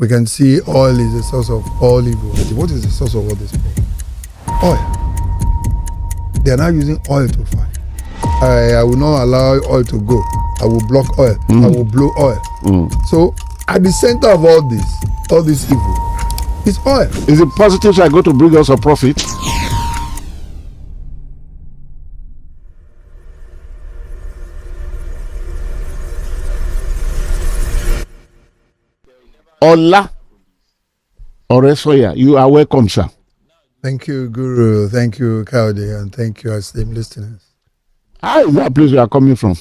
we can see oil is the source of all evil. What is the source of all this pain? Oil. They are now using oil to fight. I will not allow oil to go. I will block oil. I will blow oil. So at the center of all this evil, is oil. Is it positive side going to bring us a profit? Ola Oresanya, you are welcome, sir. Thank you, Guru. Thank you, Kaudi, and thank you, esteemed listeners. How is that place you are coming from?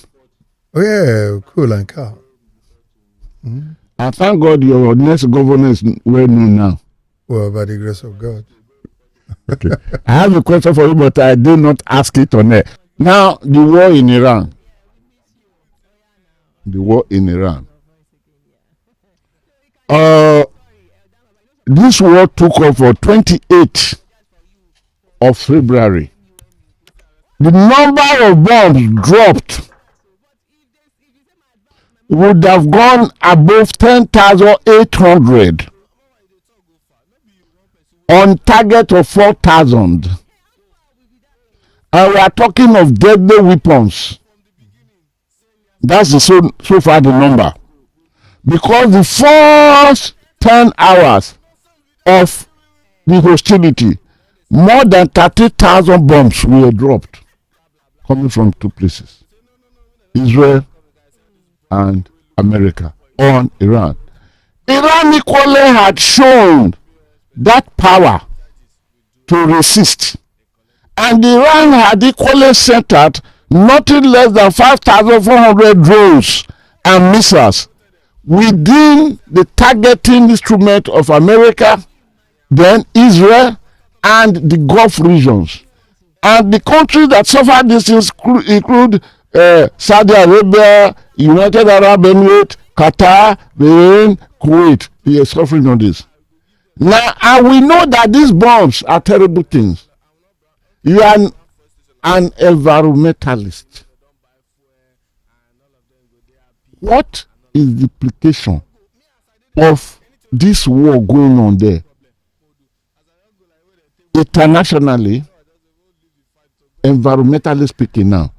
Oh yeah, cool and calm. I thank God your next governor is well known now. Well, by the grace of God. Okay. I have a question for you, but I did not ask it on air. Now, the war in Iran. The war in Iran. This war took off on 28th of February. The number of bombs dropped would have gone above 10,800 on target of 4,000. And we are talking of deadly weapons. That's so far the number. Because the first 10 hours of the hostility, more than 30,000 bombs were dropped, coming from two places, Israel and America, on Iran. Iran equally had shown that power to resist, and Iran had equally sent out nothing less than 5,400 drones and missiles within the targeting instrument of America, then Israel, and the Gulf regions. And the countries that suffered this include Saudi Arabia, United Arab Emirates, Qatar, Bahrain, Kuwait. They are suffering on this. Now, and we know that these bombs are terrible things. You are an environmentalist. What is the implication of this war going on there? Internationally, environmentally speaking now.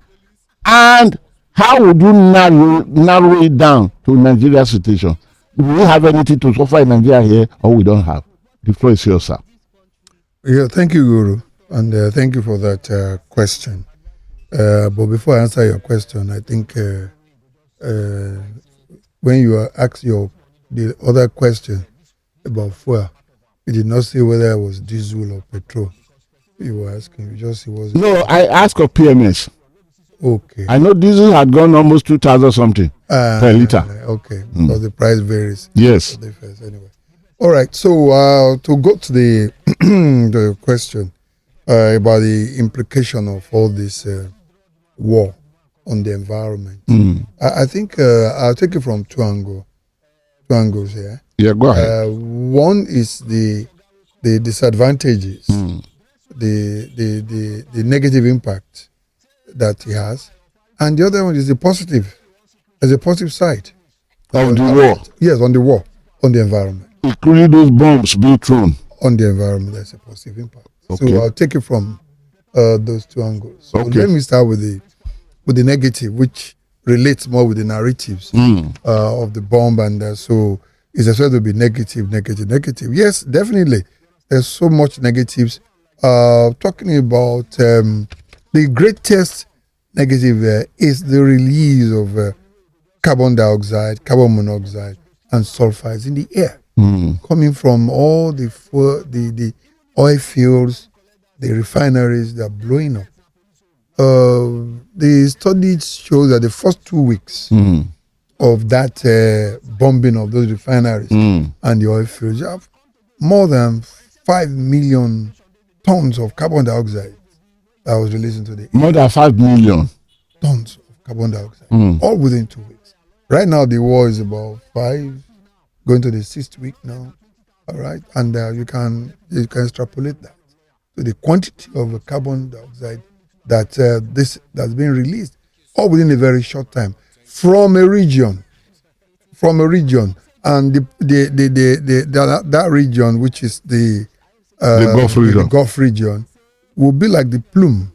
And how would you narrow it down to Nigeria's situation? Do we have anything to suffer in Nigeria here, or we don't have? The floor is yours, sir. Yeah, thank you, Guru, and thank you for that question. But before I answer your question, I think when you asked the other question about fuel, you did not say whether it was diesel or petrol. You were asking, you just it was. No, I asked of PMS. Okay. I know diesel had gone almost 2,000 something per liter. Okay, because the price varies. Yes. Anyway. All right, so to go to the the question about the implication of all this war on the environment, I think I'll take it from two angles here. Yeah, go ahead. One is the disadvantages, the negative impact that it has, and the other one is the positive. There's a positive side of the war. Yes, on the war, on the environment. Including those bombs being thrown. On the environment, there's a positive impact. Okay. So I'll take it from those two angles. So okay. Let me start with the negative, which relates more with the narratives of the bomb, and so it's expected to be negative. Yes, definitely. There's so much negatives. Talking about the greatest negative is the release of carbon dioxide, carbon monoxide, and sulfides in the air, coming from all the oil fields, the refineries that are blowing up. The studies show that the first 2 weeks of that bombing of those refineries and the oil fields, you have more than 5 million tons of carbon dioxide that was released into the air. More than 5 million tons of carbon dioxide, all within 2 weeks. Right now, the war is about 5, going to the 6th week now. All right, and you can extrapolate that to the quantity of carbon dioxide that's been released, all within a very short time from a region and that region, which is the Gulf region. the Gulf region, will be like the plume.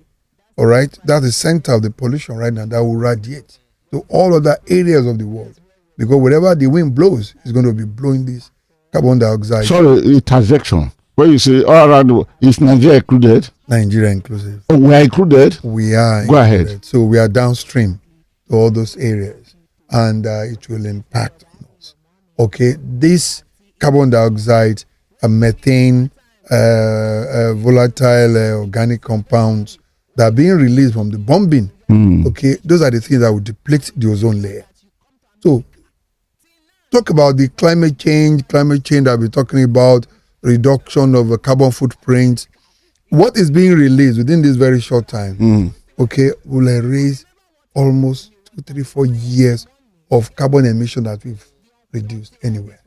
All right, that's the center of the pollution right now that will radiate to all other areas of the world, because wherever the wind blows, it's going to be blowing this carbon dioxide. Sorry, interjection. When you say all around the world, is Nigeria included? Nigeria inclusive. Oh, we are included? We are. Go included. ahead. So we are downstream to all those areas, and it will impact on us. Okay, this carbon dioxide, methane, volatile organic compounds that are being released from the bombing. Okay, those are the things that will deplete the ozone layer. So, talk about the climate change that we're talking about, reduction of a carbon footprint. What is being released within this very short time, okay, will erase almost 2, 3, 4 years of carbon emission that we've reduced anywhere.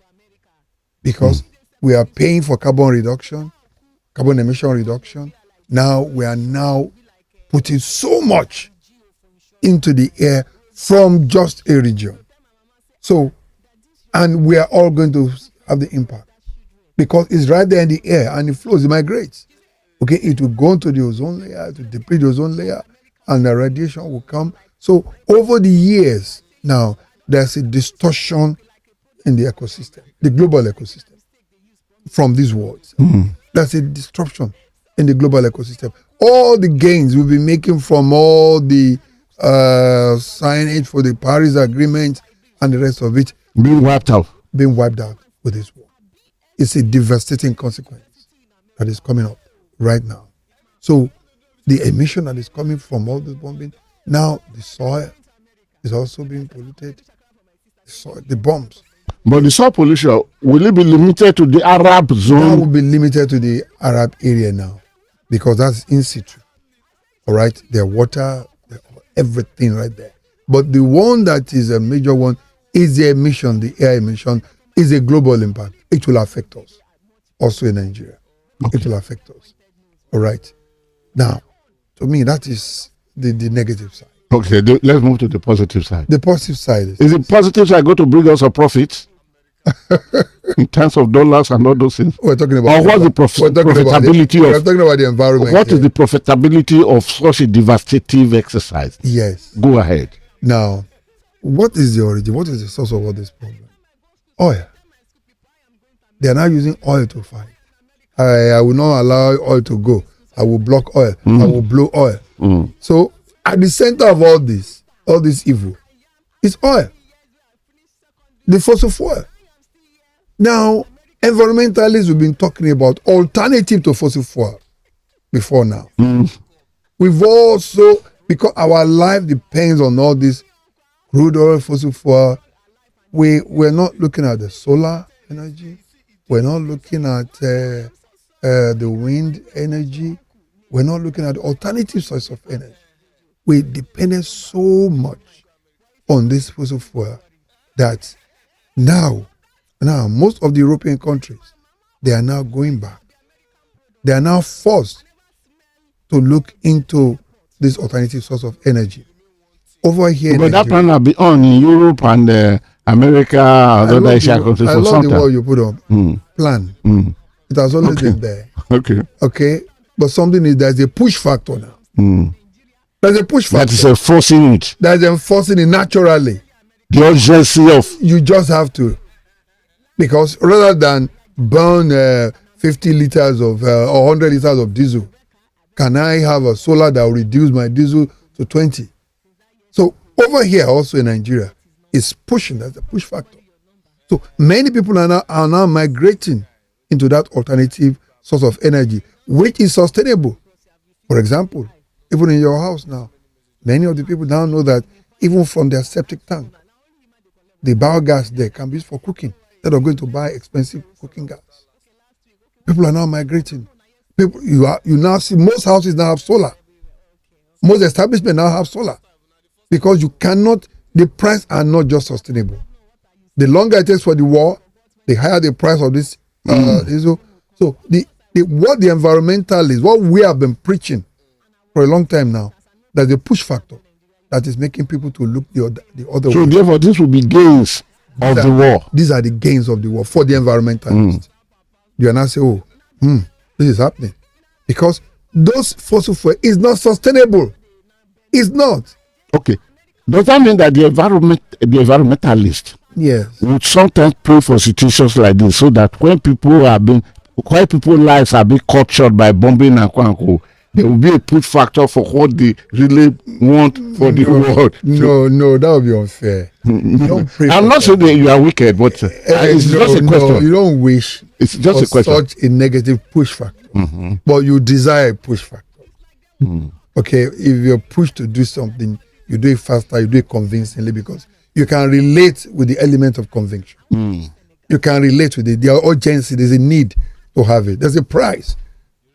Because we are paying for carbon emission reduction. Now we are putting so much into the air from just a region. So, and we are all going to have the impact because it's right there in the air and it flows, it migrates. Okay, it will go into the ozone layer, it will deplete the ozone layer, and the radiation will come. So, over the years, now there's a distortion in the ecosystem, the global ecosystem, from these words. There's a disruption in the global ecosystem. All the gains we'll be making from all the signage for the Paris Agreement and the rest of it Being wiped out with this war. It's a devastating consequence that is coming up right now. So the emission that is coming from all this bombing, now the soil is also being polluted. The bombs. But the soil pollution, will it be limited to the Arab zone? That will be limited to the Arab area now, because that's in situ. All right, their water, everything right there. But the one that is a major one is the emission, the air emission, is a global impact. It will affect us, also in Nigeria. Okay. It will affect us. All right. Now, to me, that is the negative side. Okay, let's move to the positive side. The positive side is the positive side going to bring us a profit in terms of dollars and all those things? We're talking about. Or what's the profitability we're talking about the environment. What is the profitability of such a devastative exercise? Yes. Go ahead. Now, what is the origin? What is the source of all this problem? Oil. They are now using oil to fight. I will not allow oil to go. I will block oil. I will blow oil. So, at the center of all this evil, is oil. The fossil fuel. Now, environmentalists have been talking about alternative to fossil fuel before now. We've also, because our life depends on all this crude oil, fossil fuel, we're not looking at the solar energy. We're not looking at the wind energy. We're not looking at alternative source of energy. We depended so much on this fossil fuel that now most of the European countries, they are now going back. They are now forced to look into this alternative source of energy. Over here, but that plan will be on in Europe and America and other Asian countries for some time. I love the word you put on. Plan. It has always been there. Okay. But something is, there's a push factor now. There's a push factor. That is enforcing it. That is enforcing it naturally. The urgency of. You just have to. Because rather than burn 50 liters of or 100 liters of diesel, can I have a solar that will reduce my diesel to 20? So over here also in Nigeria, it's pushing. That's a push factor. So many people are now migrating into that alternative source of energy, which is sustainable. For example, even in your house now, many of the people now know that even from their septic tank, the biogas there can be used for cooking instead of going to buy expensive cooking gas. People are now migrating. You now see most houses now have solar. Most establishments now have solar because the price are not just sustainable. The longer it takes for the war, the higher the price of this diesel. So what the environmentalists, what we have been preaching for a long time now, that's a push factor that is making people to look the other way. So therefore, this will be gains of the war. These are the gains of the war for the environmentalists. You are now say, oh, this is happening. Because those fossil fuel is not sustainable. It's not. Okay. Does that mean that the environmentalists would sometimes pray for situations like this, so that when people's lives are being captured by bombing and quote, there will be a push factor for what they really want for the world? No, that would be unfair. Don't pray. I'm not saying that you are wicked, but it's just a question. No, you don't wish. It's just a question. Such a negative push factor, but you desire a push factor. Okay, if you're pushed to do something, you do it faster, you do it convincingly, because you can relate with the element of conviction. You can relate with it. There are urgency. There's a need to have it. There's a price.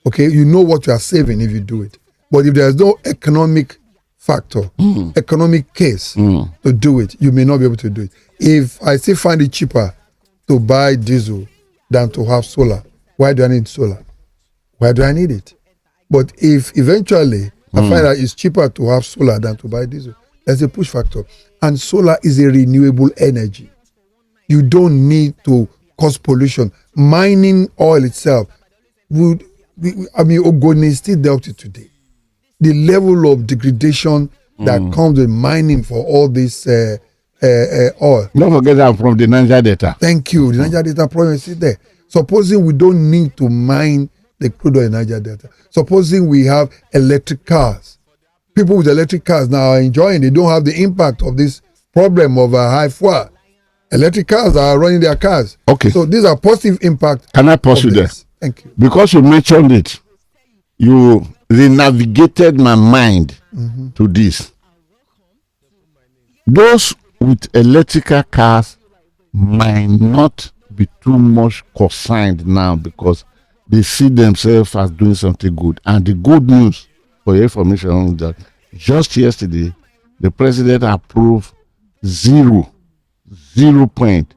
Okay, you know what you are saving if you do it. But if there's no economic factor, economic case to do it, you may not be able to do it. If I still find it cheaper to buy diesel than to have solar, why do I need solar? Why do I need it? But if eventually I find that it's cheaper to have solar than to buy diesel, there's a push factor. And solar is a renewable energy. You don't need to cause pollution. Mining oil itself would, Ogun State dealt it today. The level of degradation that comes with mining for all this oil. Don't forget that from the Niger Delta. Thank you. The Niger Delta problem is still there. Supposing we don't need to mine the crude oil in Niger Delta. Supposing we have electric cars. People with electric cars now are enjoying. They don't have the impact of this problem of a high fuel. Electric cars are running their cars. Okay. So these are positive impact. Can I pause you there? Thank you. Because you mentioned it, you renavigated my mind to this. Those with electrical cars might not be too much concerned now, because they see themselves as doing something good. And the good news for your information is that just yesterday, the president approved zero point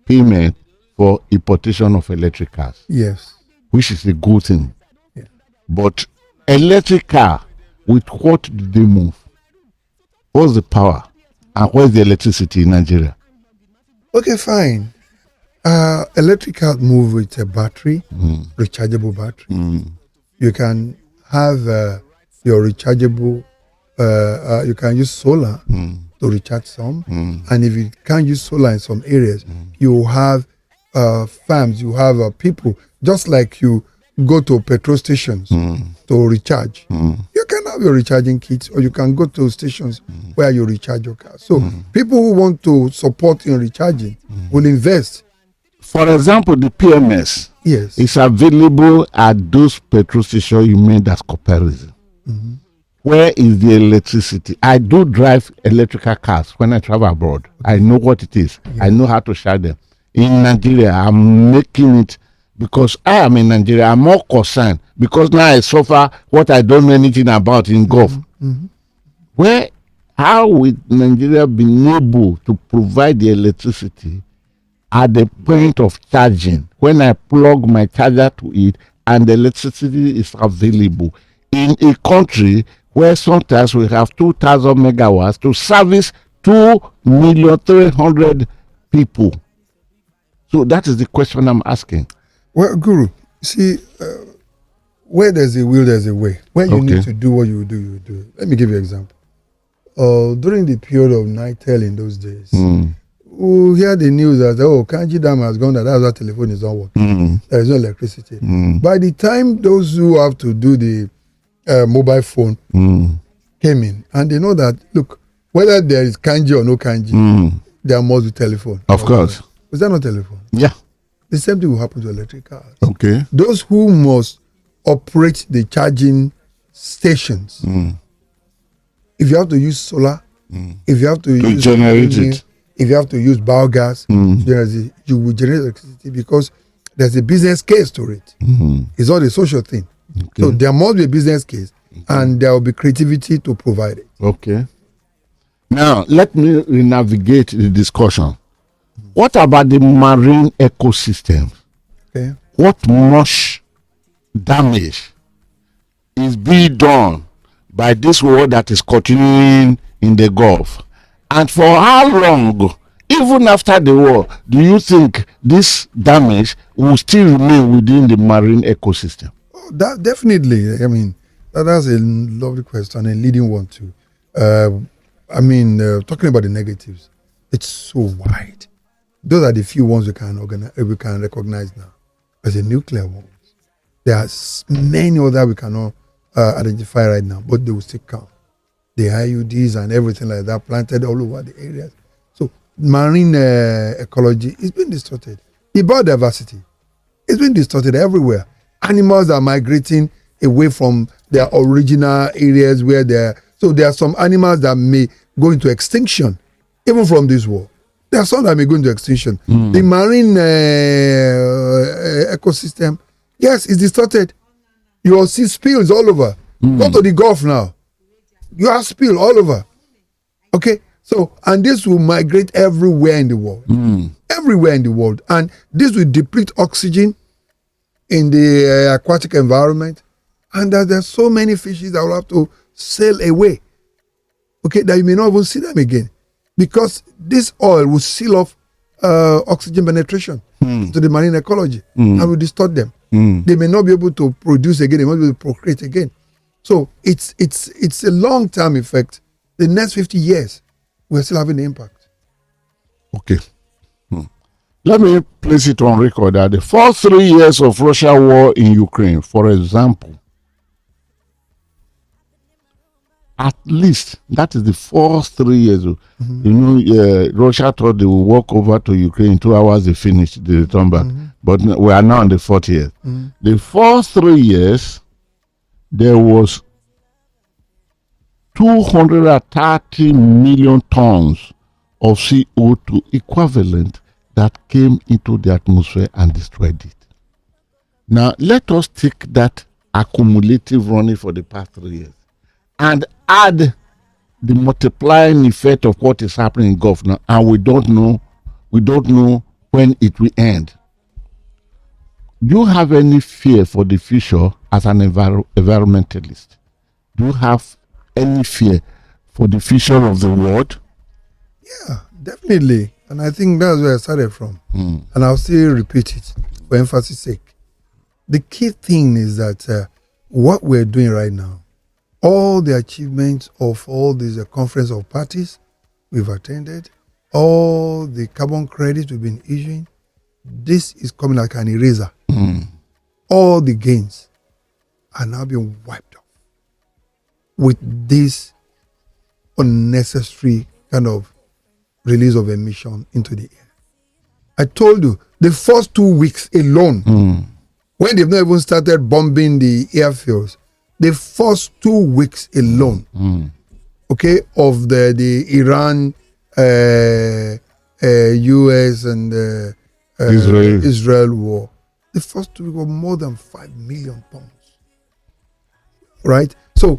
payment for importation of electric cars. Yes. Which is a good thing. Yeah. But electric car, with what do they move? What's the power? And where's the electricity in Nigeria? Okay, fine. Electric cars move with a battery, rechargeable battery. You can have your rechargeable, you can use solar to recharge some. And if you can't use solar in some areas, you have farms, you have people, just like you go to petrol stations to recharge. You can have your recharging kits, or you can go to stations where you recharge your car. So people who want to support in recharging will invest. For example, the PMS is available at those petrol stations you made as comparison. Where is the electricity? I do drive electrical cars when I travel abroad. I know what it is. I know how to charge them. In Nigeria, I'm making it because I am in Nigeria. I'm more concerned because now I suffer what I don't know anything about in Gulf. How will Nigeria be able to provide the electricity at the point of charging when I plug my charger to it and the electricity is available in a country where sometimes we have 2,000 megawatts to service 2,300,000 people? So that is the question I'm asking. Well, Guru, see, where there's a will, there's a way. When you need to do what you do, you do. Let me give you an example. During the period of Nitel in those days, we hear the news that, Kanji Dam has gone, that's why telephone is not working. There is no electricity. By the time those who have to do the mobile phone came in, and they know that, look, whether there is kanji or no kanji, there must be telephone. Of course. Is there no telephone? Yeah. The same thing will happen to electric cars. Okay. Those who must operate the charging stations, if you have to use solar, if you have to use generate it, if you have to use biogas, you will generate electricity because there's a business case to it. It's not a social thing. So there must be a business case, and there will be creativity to provide it. Okay. Now, let me navigate the discussion. What about the marine ecosystem? Okay. What much damage is being done by this war that is continuing in the Gulf? And for how long, even after the war, do you think this damage will still remain within the marine ecosystem? Oh, that definitely. I mean, that's a lovely question, a leading one too. Talking about the negatives, it's so wide. Those are the few ones we can recognize now. There's a nuclear ones. There are many other we cannot identify right now, but they will still come. The IUDs and everything like that planted all over the areas. So marine ecology is being distorted. The biodiversity is being distorted everywhere. Animals are migrating away from their original areas where they're. So there are some animals that may go into extinction, even from this war. There are some that may go into extinction. The marine ecosystem, yes, it's distorted. You will see spills all over. Go to the Gulf now. You have spill all over. Okay? So, and this will migrate everywhere in the world. Everywhere in the world. And this will deplete oxygen in the aquatic environment. And there's so many fishes that will have to sail away. Okay? That you may not even see them again. Because this oil will seal off oxygen penetration to the marine ecology and will distort them. They may not be able to produce again, they may not be able to procreate again. So it's a long-term effect. The next 50 years, we're still having the impact. Okay. Let me place it on record that the first 3 years of Russia war in Ukraine, for example, at least that is the first 3 years. Russia thought they would walk over to Ukraine in 2 hours. They finished, they return back. But we are now in the 4th year. The first 3 years, there was 230 million tons of CO2 equivalent that came into the atmosphere and destroyed it. Now, let us take that accumulative running for the past 3 years and add the multiplying effect of what is happening in Gulf now, and we don't know when it will end. Do you have any fear for the future as an environmentalist? Do you have any fear for the future of the world? Yeah, definitely. And I think that's where I started from. And I'll still repeat it for emphasis sake. The key thing is that what we're doing right now, all the achievements of all these conference of parties we've attended, all the carbon credits we've been issuing, this is coming like an eraser. All the gains are now being wiped off with this unnecessary kind of release of emission into the air. I told you, the first 2 weeks alone, when they've not even started bombing the airfields, the first 2 weeks alone, okay, of the Iran, US and Israel war, the first 2 weeks were more than 5 million tons. Right? So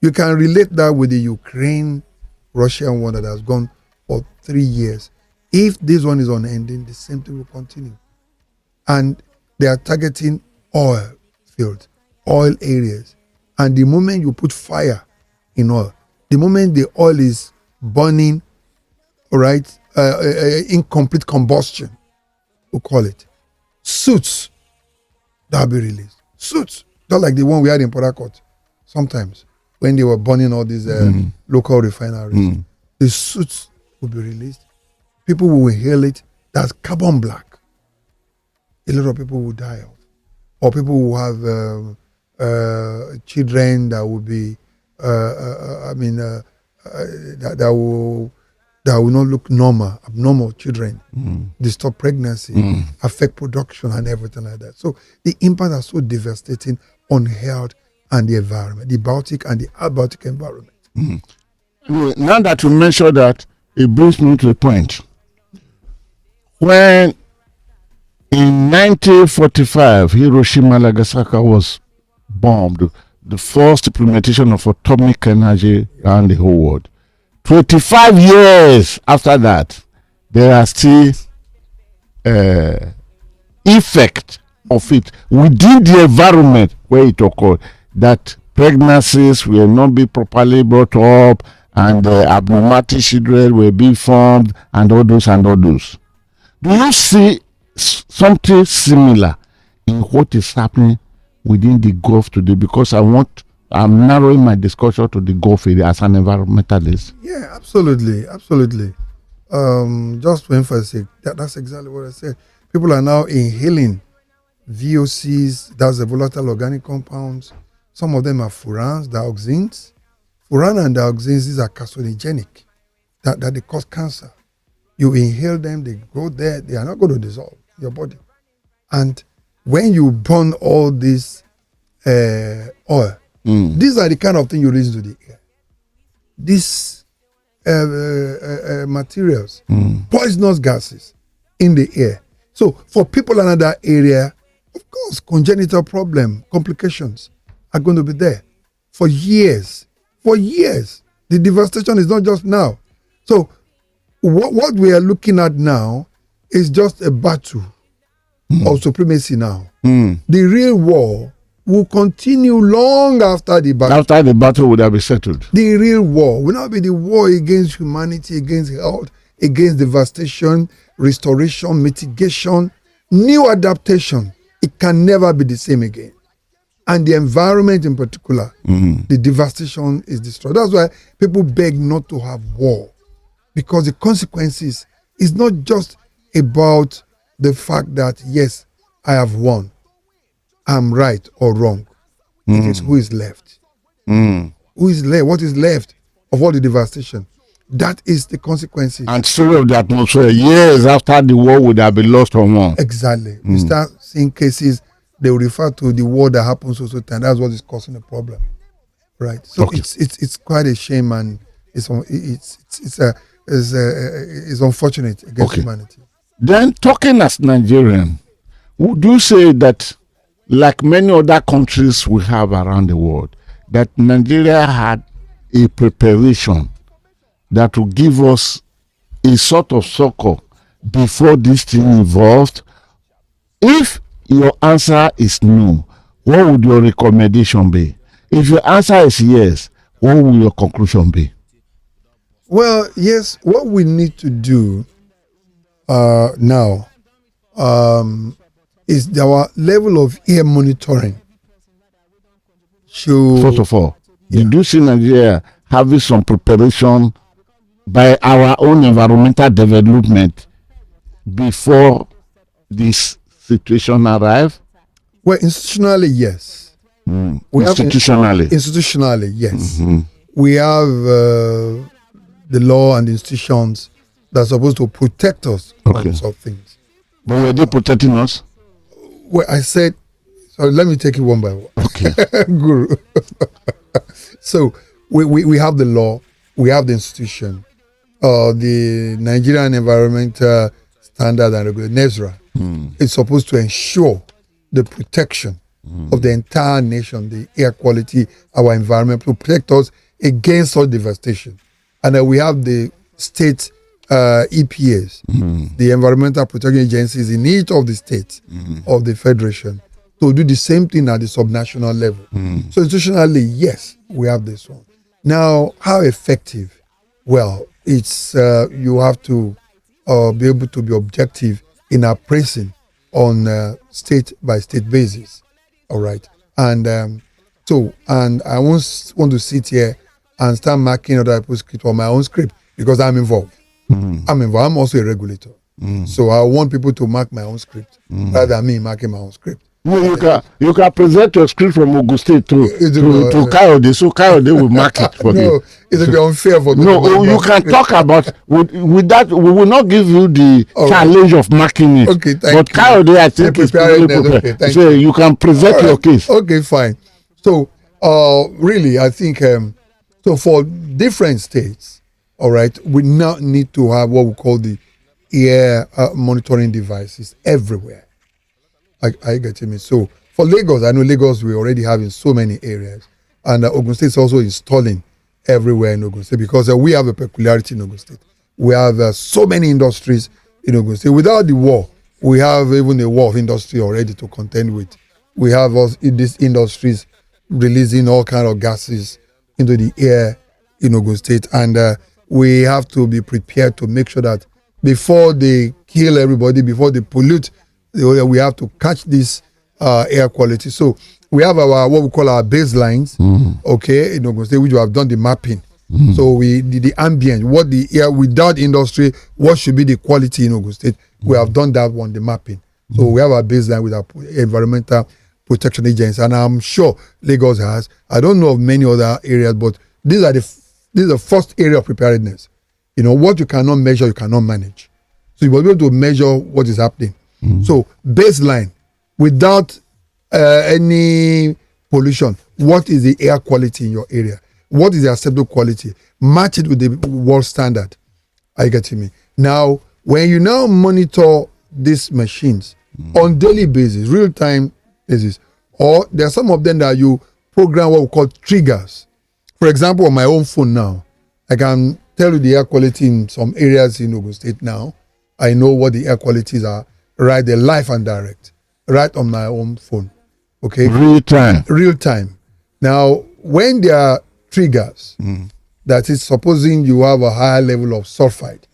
you can relate that with the Ukraine-Russian war that has gone for 3 years. If this one is unending, the same thing will continue. And they are targeting oil fields, oil areas. And the moment you put fire in oil, the moment the oil is burning, all right, incomplete combustion, we'll call it, suits that will be released. Suits, not like the one we had in Port Harcourt sometimes when they were burning all these local refineries. The suits will be released. People will inhale it. That's carbon black. A lot of people will die of. Or people will have children that will be, that will not look normal, abnormal children, disturb pregnancy, affect production and everything like that. So the impacts are so devastating on health and the environment, the biotic and the abiotic environment. Now that you mentioned that, it brings me to a point. When in 1945, Hiroshima and Nagasaki was bombed, the first implementation of atomic energy around the whole world. 25 years after that, there are still effect of it within the environment where it occurred, that pregnancies will not be properly brought up and abnormality children will be formed, and all those and all those. Do you see something similar in what is happening within the Gulf today? Because I'm narrowing my discussion to the Gulf area as an environmentalist. Yeah, absolutely. Just to emphasize, that's exactly what I said. People are now inhaling VOCs, that's the volatile organic compounds. Some of them are furans, dioxins. Furan and dioxins, these are carcinogenic, that they cause cancer. You inhale them, they go there, they are not going to dissolve your body. And when you burn all this oil, these are the kind of thing you release into the air. These materials, poisonous gases in the air. So for people in another area, of course, congenital problem, complications are going to be there for years. For years. The devastation is not just now. So what we are looking at now is just a battle of supremacy now. The real war will continue long after the battle. After the battle would have been settled. The real war will not be the war against humanity, against health, against devastation, restoration, mitigation, new adaptation. It can never be the same again. And the environment in particular, the devastation is destroyed. That's why people beg not to have war. Because the consequences is not just about the fact that, yes, I have won. I'm right or wrong. It is who is left. Who is left? What is left of all the devastation? That is the consequences. And story of the atmosphere, years after the war would have been lost or won. Exactly. We start seeing cases, they will refer to the war that happens also time. That's what is causing the problem. Right. So Okay. it's quite a shame, and it's unfortunate against humanity. Then, talking as Nigerian, would you say that, like many other countries we have around the world, that Nigeria had a preparation that will give us a sort of succor before this thing evolved? If your answer is no, what would your recommendation be? If your answer is yes, what will your conclusion be? Well, yes, what we need to do now is our level of air monitoring. First of all, did you see Nigeria having some preparation by our own environmental development before this situation arrived? Well, institutionally, yes. Institutionally. Institutionally, yes. We have the law and the institutions that are supposed to protect us from such things. But were they protecting us? Well, I said, so let me take it one by one. Okay. Guru. So we have the law, we have the institution, the Nigerian Environmental Standard and Regulation, NESRA, is supposed to ensure the protection of the entire nation, the air quality, our environment, to protect us against such devastation. And then we have the state EPAs, the Environmental Protection Agencies in each of the states of the Federation, to do the same thing at the subnational level. So institutionally, yes, we have this one. Now, how effective? Well, it's you have to be able to be objective in appraising on state by state basis. All right, and and I won't want to sit here and start marking other people's script or my own script because I'm involved. I'm involved. I'm also a regulator, so I want people to mark my own script rather than me marking my own script. You can present your script from Ogun State to Kayode, so Kayode will mark it for you. No, it will be unfair for me. No, you can talk about with that. We will not give you the challenge of marking it. Okay, thank but you. Kayode, I think, is really prepared. Okay, so you can present your case. Okay, fine. So, really, I think so for different states, all right, we now need to have what we call the air monitoring devices everywhere. I get me. So for Lagos, I know Lagos we already have in so many areas, and Ogun State is also installing everywhere in Ogun State because we have a peculiarity in Ogun State. We have so many industries in Ogun State. Without the war, we have even a war of industry already to contend with. We have these industries releasing all kinds of gases into the air in Ogun State, and we have to be prepared to make sure that before they kill everybody, before they pollute, we have to catch this air quality. So we have our what we call our baselines, okay, in Ogun State, which we have done the mapping. So we the ambient, what the air without industry, what should be the quality in Ogun State. We have done that one, the mapping. So we have our baseline with our environmental protection agency, and I'm sure Lagos has. I don't know of many other areas, but this is the first area of preparedness. You know, what you cannot measure, you cannot manage. So you will be able to measure what is happening. So baseline, without any pollution, what is the air quality in your area? What is the acceptable quality? Match it with the world standard. Are you getting me? Now, when you now monitor these machines on daily basis, real-time basis, or there are some of them that you program what we call triggers. For example, on my own phone now, I can tell you the air quality in some areas in Ogun State now. I know what the air qualities are right there, live and direct, right on my own phone. Okay? Real time. Real time. Now, when there are triggers, that is supposing you have a higher level of sulfide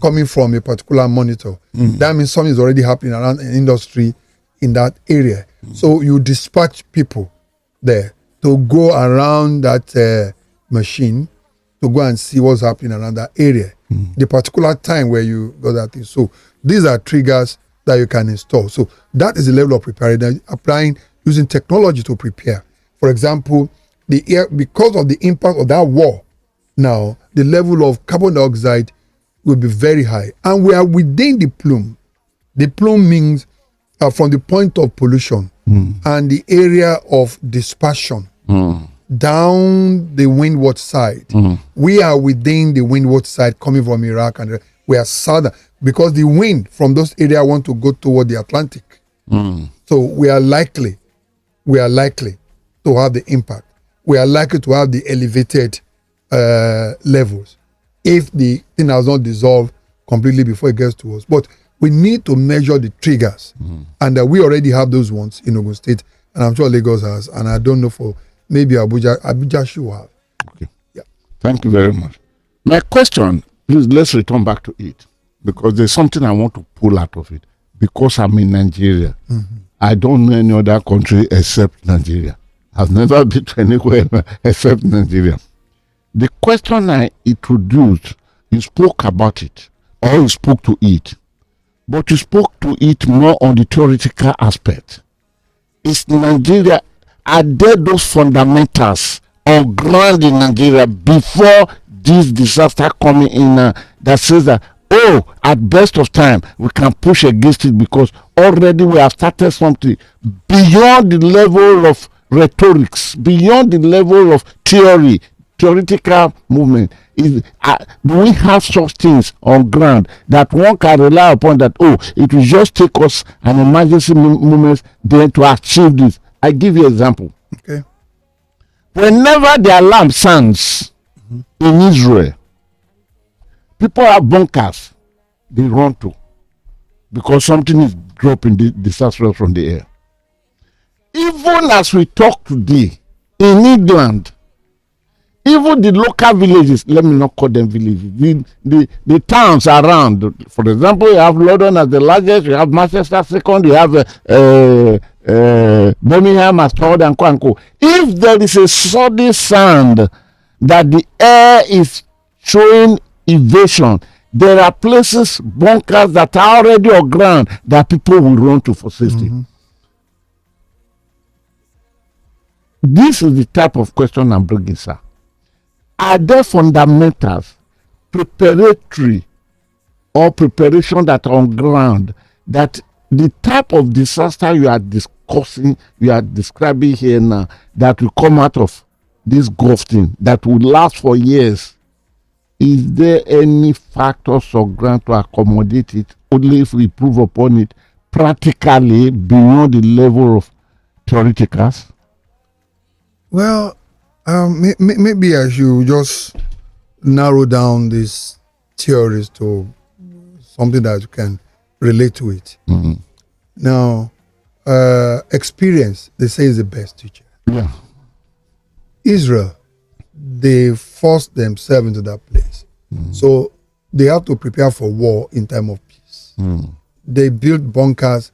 coming from a particular monitor, that means something is already happening around an industry in that area. So you dispatch people there to go around that machine to go and see what's happening around that area, the particular time where you got that thing. So these are triggers that you can install. So that is the level of preparedness, applying using technology to prepare. For example, the air, because of the impact of that war, now the level of carbon dioxide will be very high, and we are within the plume. The plume means from the point of pollution and the area of dispersion down the windward side. We are within the windward side coming from Iraq, and we are southern because the wind from those areas want to go toward the Atlantic. So we are likely to have the impact. We are likely to have the elevated levels if the thing has not dissolved completely before it gets to us. But we need to measure the triggers, and we already have those ones in Ogun State, and I'm sure Lagos has, and I don't know for maybe Abuja should have. Okay. Yeah. Thank you very much. My question, please, let's return back to it, because there's something I want to pull out of it. Because I'm in Nigeria, I don't know any other country except Nigeria. I've never been to anywhere except Nigeria. The question I introduced, you spoke about it, or you spoke to it, but you spoke to it more on the theoretical aspect. Is Nigeria, are there those fundamentals on ground in Nigeria before this disaster coming in that says that, oh, at best of time, we can push against it because already we have started something beyond the level of rhetorics, beyond the level of theoretical movement? Do we have such things on ground that one can rely upon that, oh, it will just take us an emergency moment then to achieve this? I give you an example. Okay. Whenever the alarm sounds in Israel, people have bunkers they run to because something is dropping disastrous from the air. Even as we talk today, in England, even the local villages, let me not call them villages, the towns around, for example, you have London as the largest, you have Manchester second, you have Birmingham as third, and co. If there is a sudden sound that the air is showing evasion, there are places, bunkers that are already on ground that people will run to for safety. This is the type of question I'm bringing, sir. Are there fundamentals, preparatory or preparation that are on ground that the type of disaster you are discussing, you are describing here now, that will come out of this Gulf thing, that will last for years? Is there any factors on ground to accommodate it, only if we improve upon it practically beyond the level of theoreticals? Well, maybe I should just narrow down these theories to something that you can relate to it. Now, experience, they say, is the best teacher. Yeah. Israel they forced themselves into that place. So they have to prepare for war in time of peace. They built bunkers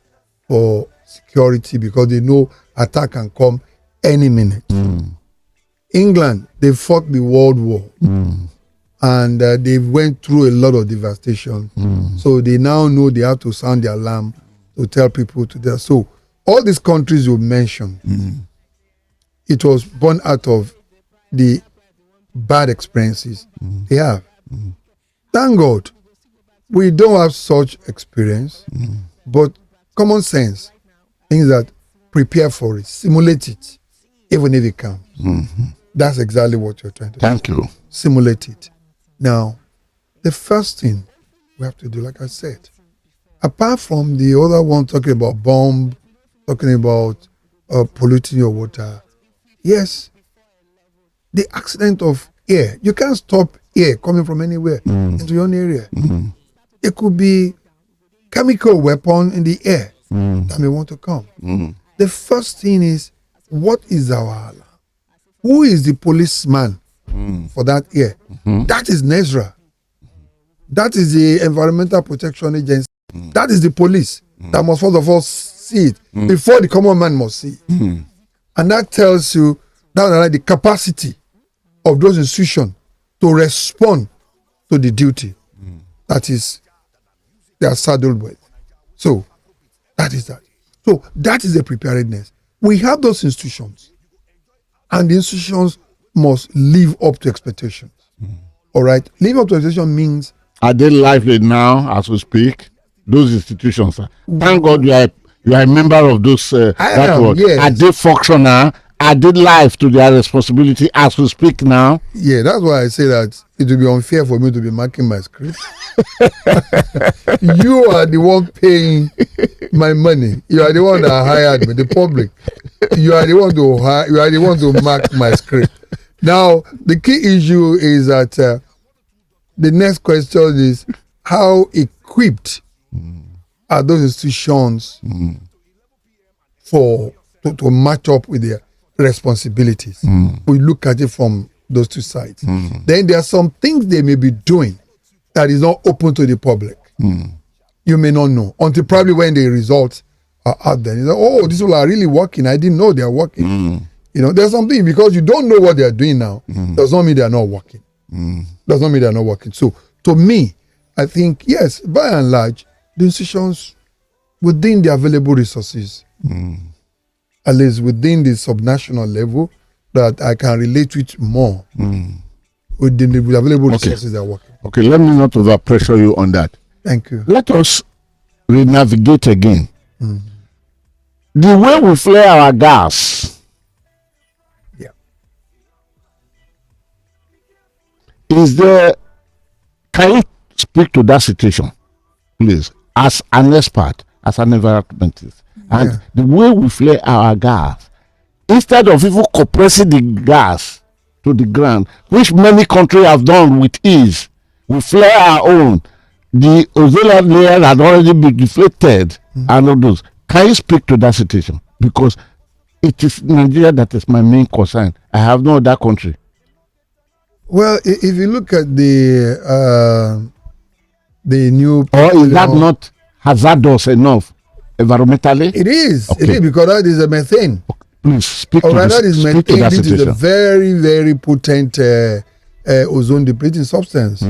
for security because they know attack can come any minute. England, they fought the World War. And they went through a lot of devastation. So they now know they have to sound the alarm to tell people to do. So all these countries you mentioned, it was born out of the bad experiences they have. Thank God, we don't have such experience, but common sense, things that prepare for it, simulate it, even if it comes. That's exactly what you're trying to do. Thank you. Simulate it. Now, the first thing we have to do, like I said, apart from the other one talking about bomb, talking about polluting your water, yes, the accident of air, you can't stop air coming from anywhere into your own area. It could be chemical weapon in the air that may want to come. The first thing is, what is our alarm? Who is the policeman for that air? That is NESRA. That is the Environmental Protection Agency. That is the police that must first of all see it before the common man must see it. And that tells you that the capacity of those institutions to respond to the duty that is they are saddled with. So that is that. So that is the preparedness. We have those institutions, and the institutions must live up to expectations. All right, live up to expectation means, Are they lively now as we speak? Those institutions. Thank God you are a member of those. yes. Are they functional? Are they live to their responsibility as we speak now? Yeah, that's why I say that it will be unfair for me to be marking my script. You are the one paying my money. You are the one that hired me, the public. You are the one to mark my script. Now, the key issue is that the next question is, how equipped are those institutions to match up with their responsibilities? We look at it from those two sides. Then there are some things they may be doing that is not open to the public. You may not know until probably when the results are out there. You know, oh, these people are really working. I didn't know they are working. You know, there's something, because you don't know what they are doing now, does not mean they are not working. Does not mean they are not working. So to me, I think, yes, by and large, the institutions within the available resources, at least within the subnational level, that I can relate with more, within the available resources they are working. Okay, let me not overpressure you on that. Thank you. Let us re-navigate again. The way we flare our gas, is there, can you speak to that situation, please, as an expert, as an environmentalist? And the way we flare our gas, instead of even compressing the gas to the ground, which many countries have done with ease, we flare our own. The ozone layer had already been deflated and all those. Can you speak to that situation? Because it is Nigeria that is my main concern. I have no other country. Well, if you look at the new, or is that not hazardous enough environmentally? It is. Okay. It is, because that is a methane. Please speak to that is speak to methane. that This situation. is a very, very potent ozone depleting substance.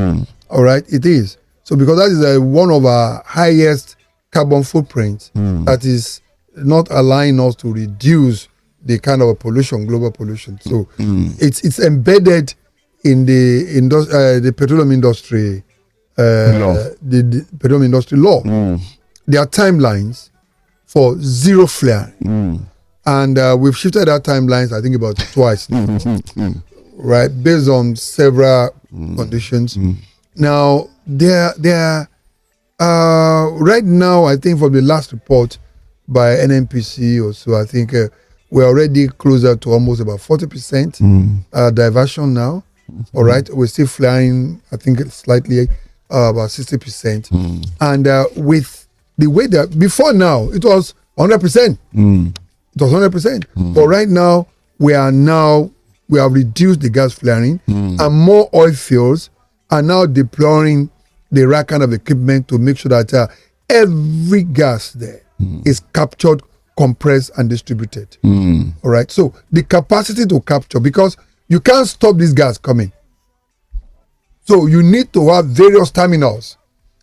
All right, it is. So because that is one of our highest carbon footprints, that is not allowing us to reduce the kind of pollution, global pollution. So it's embedded in the petroleum industry, the petroleum industry law. There are timelines for zero flaring, and we've shifted our timelines, I think, about twice now, right, based on several conditions. Now there right now, I think from the last report by NNPC or so, I think we're already closer to almost about 40% diversion now. All right, we're still flying, I think, slightly about 60%. And with the way that before now, it was 100%. It was 100%. But right now, we are now we have reduced the gas flaring, and more oil fields are now deploying the right kind of equipment to make sure that every gas there is captured, compressed, and distributed. All right. So the capacity to capture, because you can't stop this gas coming. So you need to have various terminals.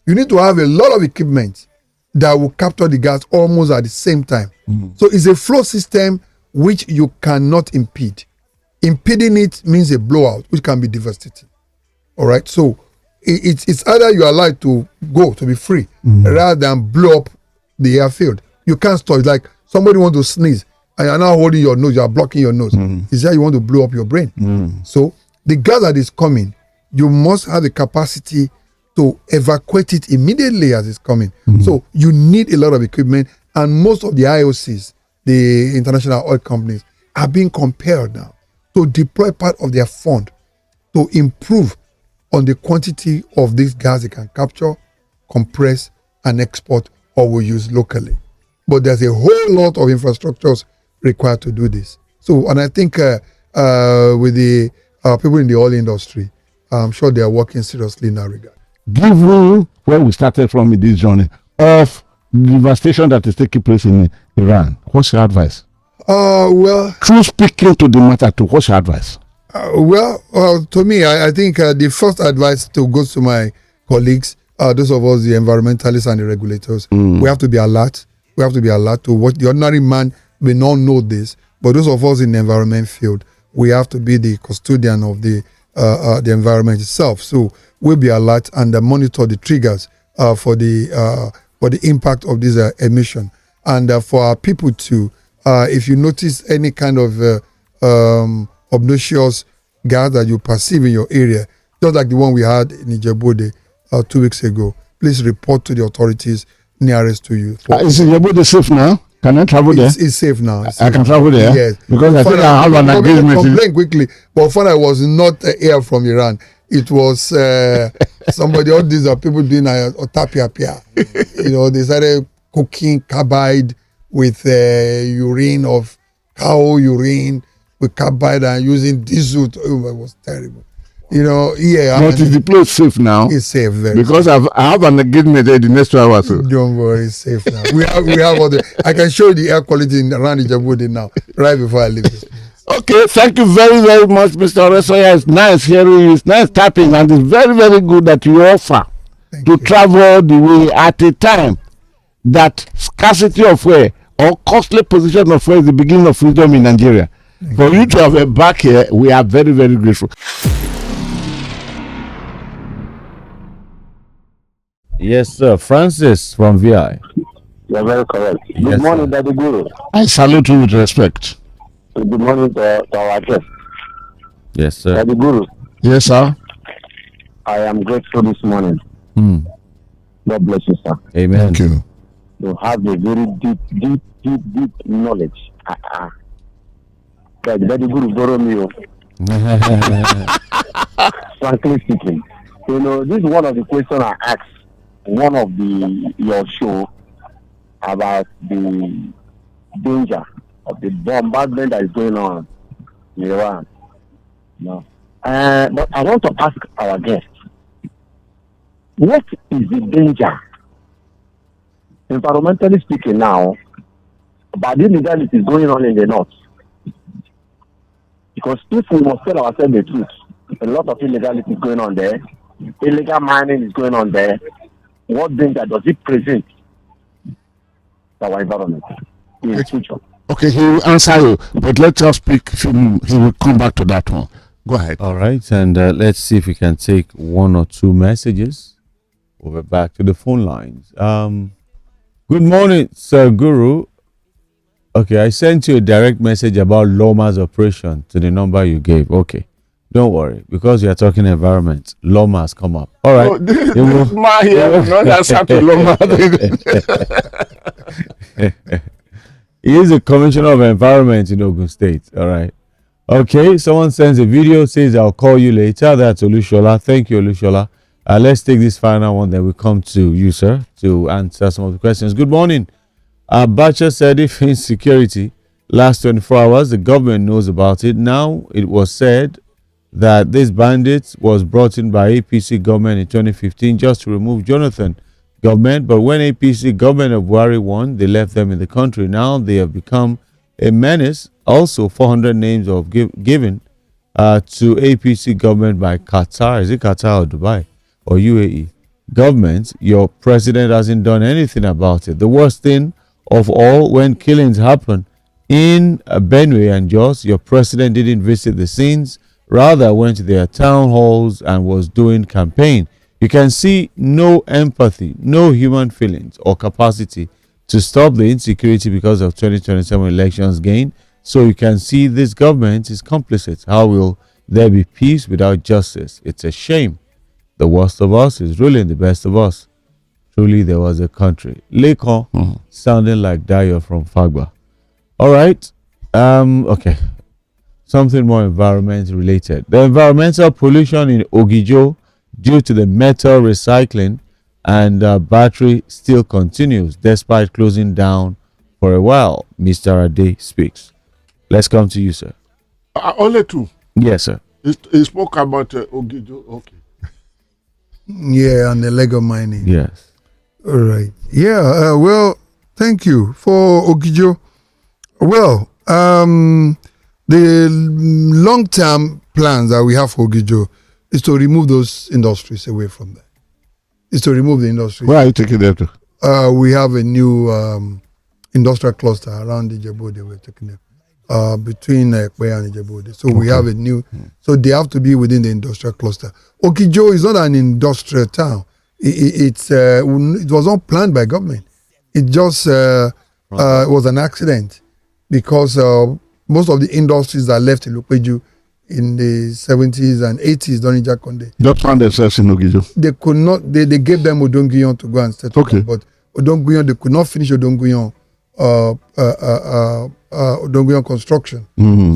You need to have a lot of equipment that will capture the gas almost at the same time. So it's a flow system which you cannot impede. Impeding it means a blowout, which can be devastating. All right. So it's either you are allowed to go to be free rather than blow up the airfield. You can't stop. It's like somebody want to sneeze and you're now holding your nose, you are blocking your nose. It's that you want to blow up your brain. So the gas that is coming, you must have the capacity to evacuate it immediately as it's coming. So you need a lot of equipment, and most of the IOCs, the international oil companies, are being compelled now to deploy part of their fund to improve on the quantity of this gas they can capture, compress, and export, or will use locally. But there's a whole lot of infrastructures required to do this. So, and I think with the people in the oil industry, I'm sure they are working seriously in that regard. Given where we started from in this journey of the devastation that is taking place in Iran, what's your advice? Well, True speaking to the matter, to what's your advice? To me, I think the first advice to go to my colleagues, those of us, the environmentalists and the regulators, we have to be alert. We have to be alert to what the ordinary man may not know this, but those of us in the environment field, we have to be the custodian of the environment itself. So we'll be alert and monitor the triggers for the impact of this emission, and for our people to, if you notice any kind of obnoxious gas that you perceive in your area, just like the one we had in Ijebu 2 weeks ago, please report to the authorities nearest to you. Is Ijebu safe now? Can I travel there? It's safe now. I can travel there? Yes. Because I think I have an engagement. Complain quickly. But when I was not air from Iran, it was somebody, all these are people doing otapia. They started cooking carbide with urine of cow urine with carbide and using diesel. It was terrible. But is the place safe now? It's safe there. Because I have an engagement there the next 2 hours. So. Don't worry, it's safe now. We have all the. I can show you the air quality around Ijebu now, right before I leave this place. Okay, thank you very, very much, Mr. Oresanya. It's nice hearing you. It's nice tapping, and it's very, very good that you offer to travel the way at a time that scarcity of fuel or costly position of fuel is the beginning of freedom in Nigeria. For you to have a back here, we are very, very grateful. Yes, sir. Francis from VI. You're very correct. Yes, Good morning, sir. Daddy Guru. I salute you with respect. Good morning to our guest. Yes, sir. Daddy Guru, Yes, sir. I am grateful this morning. God bless you, sir. Amen. Thank you. You have a very deep knowledge. Daddy Guru, borrow me. Frankly speaking, this is one of the questions I asked one of your show about the danger of the bombardment that is going on in Iran. No. But I want to ask our guest, what is the danger, environmentally speaking now, about the illegality going on in the north? Because if we must tell ourselves the truth, a lot of illegality is going on there, illegal mining is going on there. What danger does it present to our environment in the future? Okay, he will answer you, but let us speak. He will come back to that one. Go ahead. All right, and let's see if we can take one or two messages. We'll be back to the phone lines. Good morning, Sir Guru. Okay, I sent you a direct message about Loma's operation to the number you gave. Okay, don't worry, because you are talking environment. Loma has come up. All right. This man here will not answer to Loma. He is the commissioner of environment in Ogun State. All right. Okay. Someone sends a video, says I'll call you later. That's Olushola. Thank you, Olushola. Let's take this final one. Then we come to you, sir, to answer some of the questions. Good morning. Bacha said if insecurity last 24 hours, the government knows about it. Now, it was said that this bandit was brought in by APC government in 2015 just to remove Jonathan government. But when APC government of Buhari won, they left them in the country. Now they have become a menace. Also, 400 names of given to APC government by Qatar. Is it Qatar or Dubai or UAE? Government, your president hasn't done anything about it. The worst thing of all, when killings happen in Benue and Jos, your president didn't visit the scenes, rather went to their town halls and was doing campaign. You can see no empathy, no human feelings or capacity to stop the insecurity because of 2027 elections gain. So you can see this government is complicit. How will there be peace without justice? It's a shame. The worst of us is ruling the best of us. Truly, there was a country. Lekon, sounding like Dayo from Fagba. All right. Okay. Something more environment related. The environmental pollution in Ogijo due to the metal recycling and battery still continues despite closing down for a while. Mr. Ade speaks. Let's come to you, sir. Only two. Yes, sir. He spoke about Ogijo. Okay. Yeah, and the Lego mining. Yes. All right. Yeah. Well, thank you for Ogijo. Well, the long-term plans that we have for Ogijo is to remove those industries away from there. Is to remove the industry. Where are you taking them to? We have a new industrial cluster around Ijebu-Ode. We're taking them between Ekpe and Ijebu-Ode. So we have a new. So they have to be within the industrial cluster. Ogijo is not an industrial town. It was not planned by government. It just was an accident because most of the industries that left in Lupeju in the 70s and 80s during Jakonde. Just found themselves in Ogijo. They could not, they gave them Odonguyon to go and settle them, but Odonguyon, they could not finish Odonguyon construction.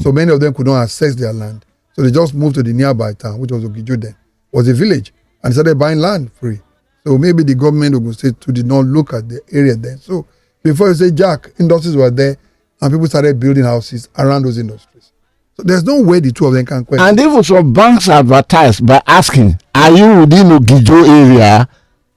So many of them could not access their land. So they just moved to the nearby town, which was Ogijo then. It was a village, and started buying land free. So maybe the government of Ogun State too did not look at the area then. So before you say Jack, industries were there, and people started building houses around those industries. So there's no way the two of them can question. And even some banks advertised by asking, are you within Ogijo area?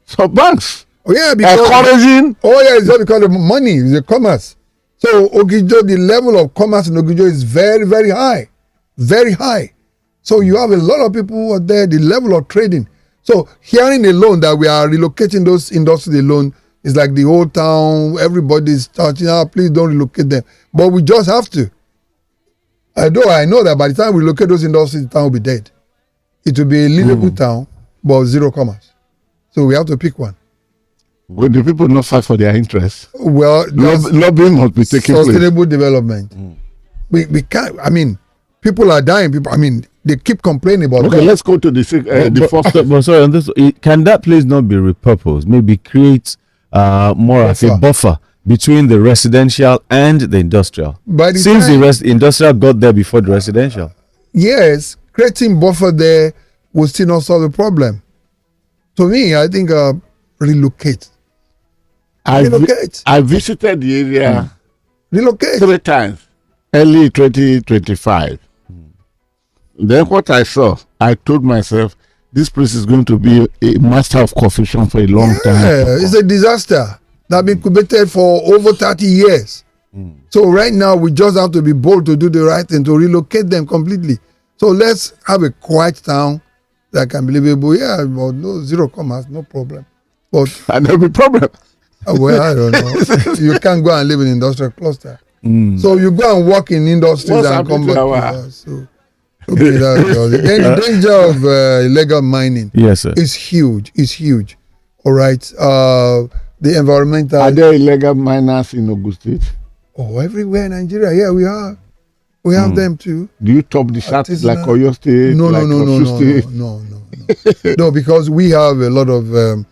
So banks. Oh yeah, because encouraging. Oh yeah, it's not because of money, it's the commerce. So Ogijo, the level of commerce in Ogijo is very, very high. Very high. So you have a lot of people who are there, the level of trading. So hearing alone that we are relocating those industries alone is like the whole town, everybody's starting, please don't relocate them. But we just have to. I know that by the time we locate those industries, the town will be dead. It will be a livable town, but zero commerce. So we have to pick one. Will the people not fight for their interests? Well, lobbying must be taking place. Sustainable development. We can't, I mean, people are dying. They keep complaining about Okay, let's go to the first. But sorry, on this, can that place not be repurposed? Maybe create more of a buffer between the residential and the industrial. Since the industrial got there before the residential. Yes, creating buffer there will still not solve the problem. To me, I think relocate. I visited the area relocate 3 times early 2025. Then what I saw, I told myself, this place is going to be a master of confusion for a long time. It's a disaster that has been incubated for over 30 years. So right now, we just have to be bold to do the right thing, to relocate them completely. So let's have a quiet town that can be livable. Yeah, but no zero commerce, no problem. But and there'll be problem. Well, I don't know. You can't go and live in industrial cluster. So you go and work in industries and come back. So then the danger of illegal mining is huge. It's huge. All right. The environmental. Are there illegal miners in Ogun State? Oh, everywhere in Nigeria. Yeah, we are. We have them too. Do you top the chart like Oyo State? No. No, because we have a lot of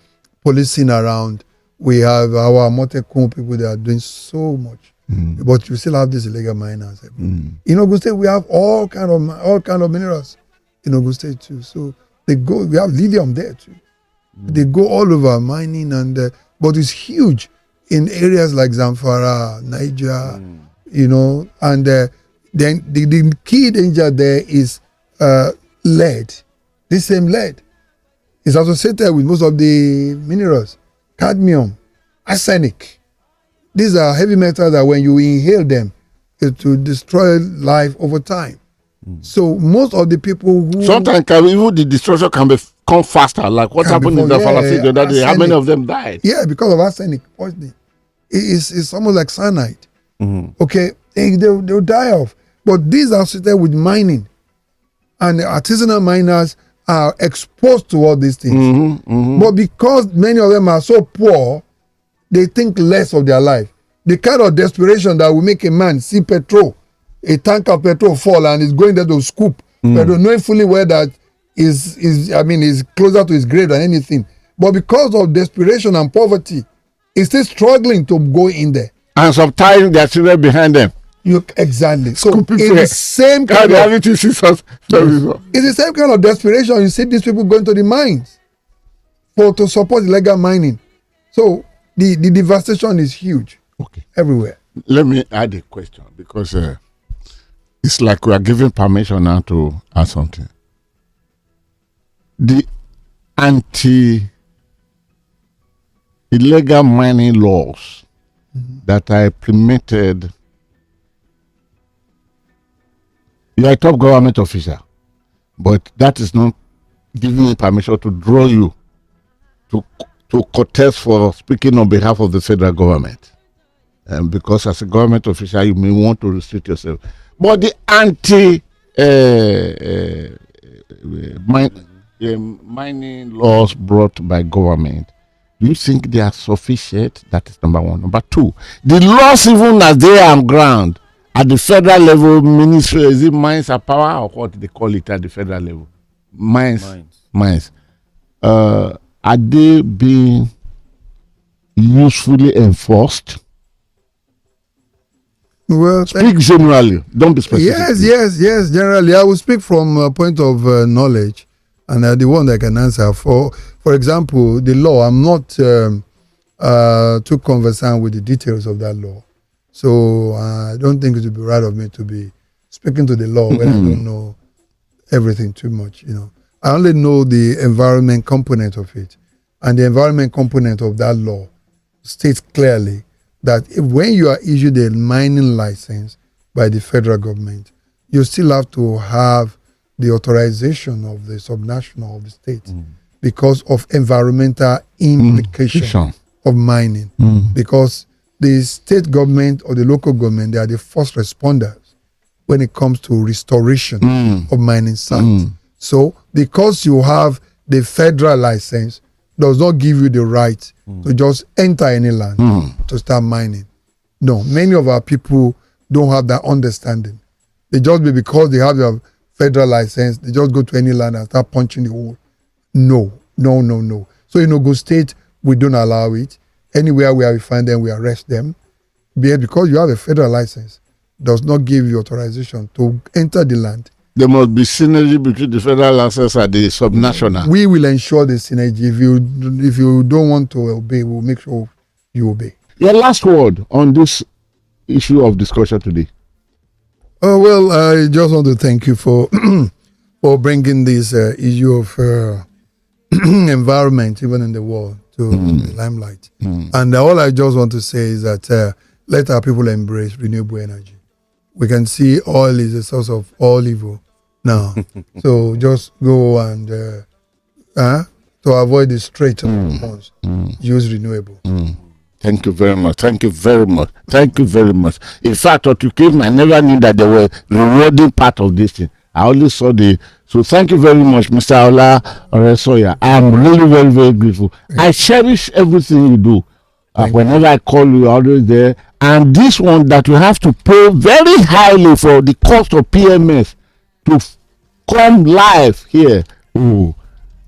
policing around. We have our Motekun people that are doing so much. But you still have these illegal miners. In Ogun State, we have all kind of minerals in Ogun State too. So they go. We have lithium there too. They go all over mining, but it's huge in areas like Zamfara, Niger, and then the key danger there is lead. This same lead is associated with most of the minerals, cadmium, arsenic. These are heavy metals that when you inhale them, it will destroy life over time. So most of the people who sometimes even the destruction can come faster, like what happened in the fallacy the other day. How many of them died? Yeah, because of arsenic poisoning. It's almost like cyanide. Okay, they'll die off. But these are associated with mining, and artisanal miners are exposed to all these things. But because many of them are so poor, they think less of their life. The kind of desperation that will make a man see a tank of petrol fall and is going there to scoop petrol, knowing fully well that is closer to his grave than anything. But because of desperation and poverty, he's still struggling to go in there. And sometimes their children behind them. Exactly. So it's the same kind of it's the same kind of desperation. You see these people going to the mines to support illegal mining. So the devastation is huge. Okay. Everywhere. Let me add a question, because it's like we are giving permission now to add something. The anti-illegal mining laws that are implemented. You are a top government official, but that is not giving you permission to draw you to contest for speaking on behalf of the federal government. Because as a government official, you may want to restrict yourself. But the mining laws brought by government, do you think they are sufficient? That is number one. Number two, the laws, even as they are on ground at the federal level, ministry, is it mines are power or what they call it at the federal level? Mines. Are they being usefully enforced? Well, speak generally, don't be specific. Yes. Generally, I will speak from a point of knowledge, and the one that I can answer. For example, the law. I'm not too conversant with the details of that law, so I don't think it would be right of me to be speaking to the law when I don't know everything too much. I only know the environment component of it, and the environment component of that law states clearly that when you are issued a mining license by the federal government, you still have to have the authorization of the subnational of the state because of environmental implication of mining. Because the state government or the local government, they are the first responders when it comes to restoration of mining sites. So because you have the federal license, does not give you the right to just enter any land to start mining. No, many of our people don't have that understanding. They just because they have their federal license, they just go to any land and start punching the hole. No. So in Ogun State, we don't allow it. Anywhere where we find them, we arrest them. Because you have a federal license, does not give you authorization to enter the land. There must be synergy between the federal license and the subnational. We will ensure the synergy. If you don't want to obey, we'll make sure you obey. Your last word on this issue of discussion today. Oh, well, I just want to thank you for for bringing this issue of environment, even in the world, to the limelight. And all I just want to say is that let our people embrace renewable energy. We can see oil is a source of all evil now. So just go and to avoid the strait of hormones, use renewable. Thank you very much. In fact, what you came, I never knew that there were rewarding part of this thing. I only saw so thank you very much, Mr. Ola Oresanya. I'm really very, very grateful. I cherish everything you do. Whenever I call you, you're always there. And this one that we have to pay very highly for the cost of PMS to come live here. Oh,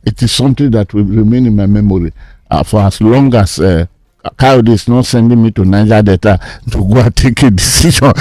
it is something that will remain in my memory for as long as Coyote is not sending me to Niger Delta to go and take a decision.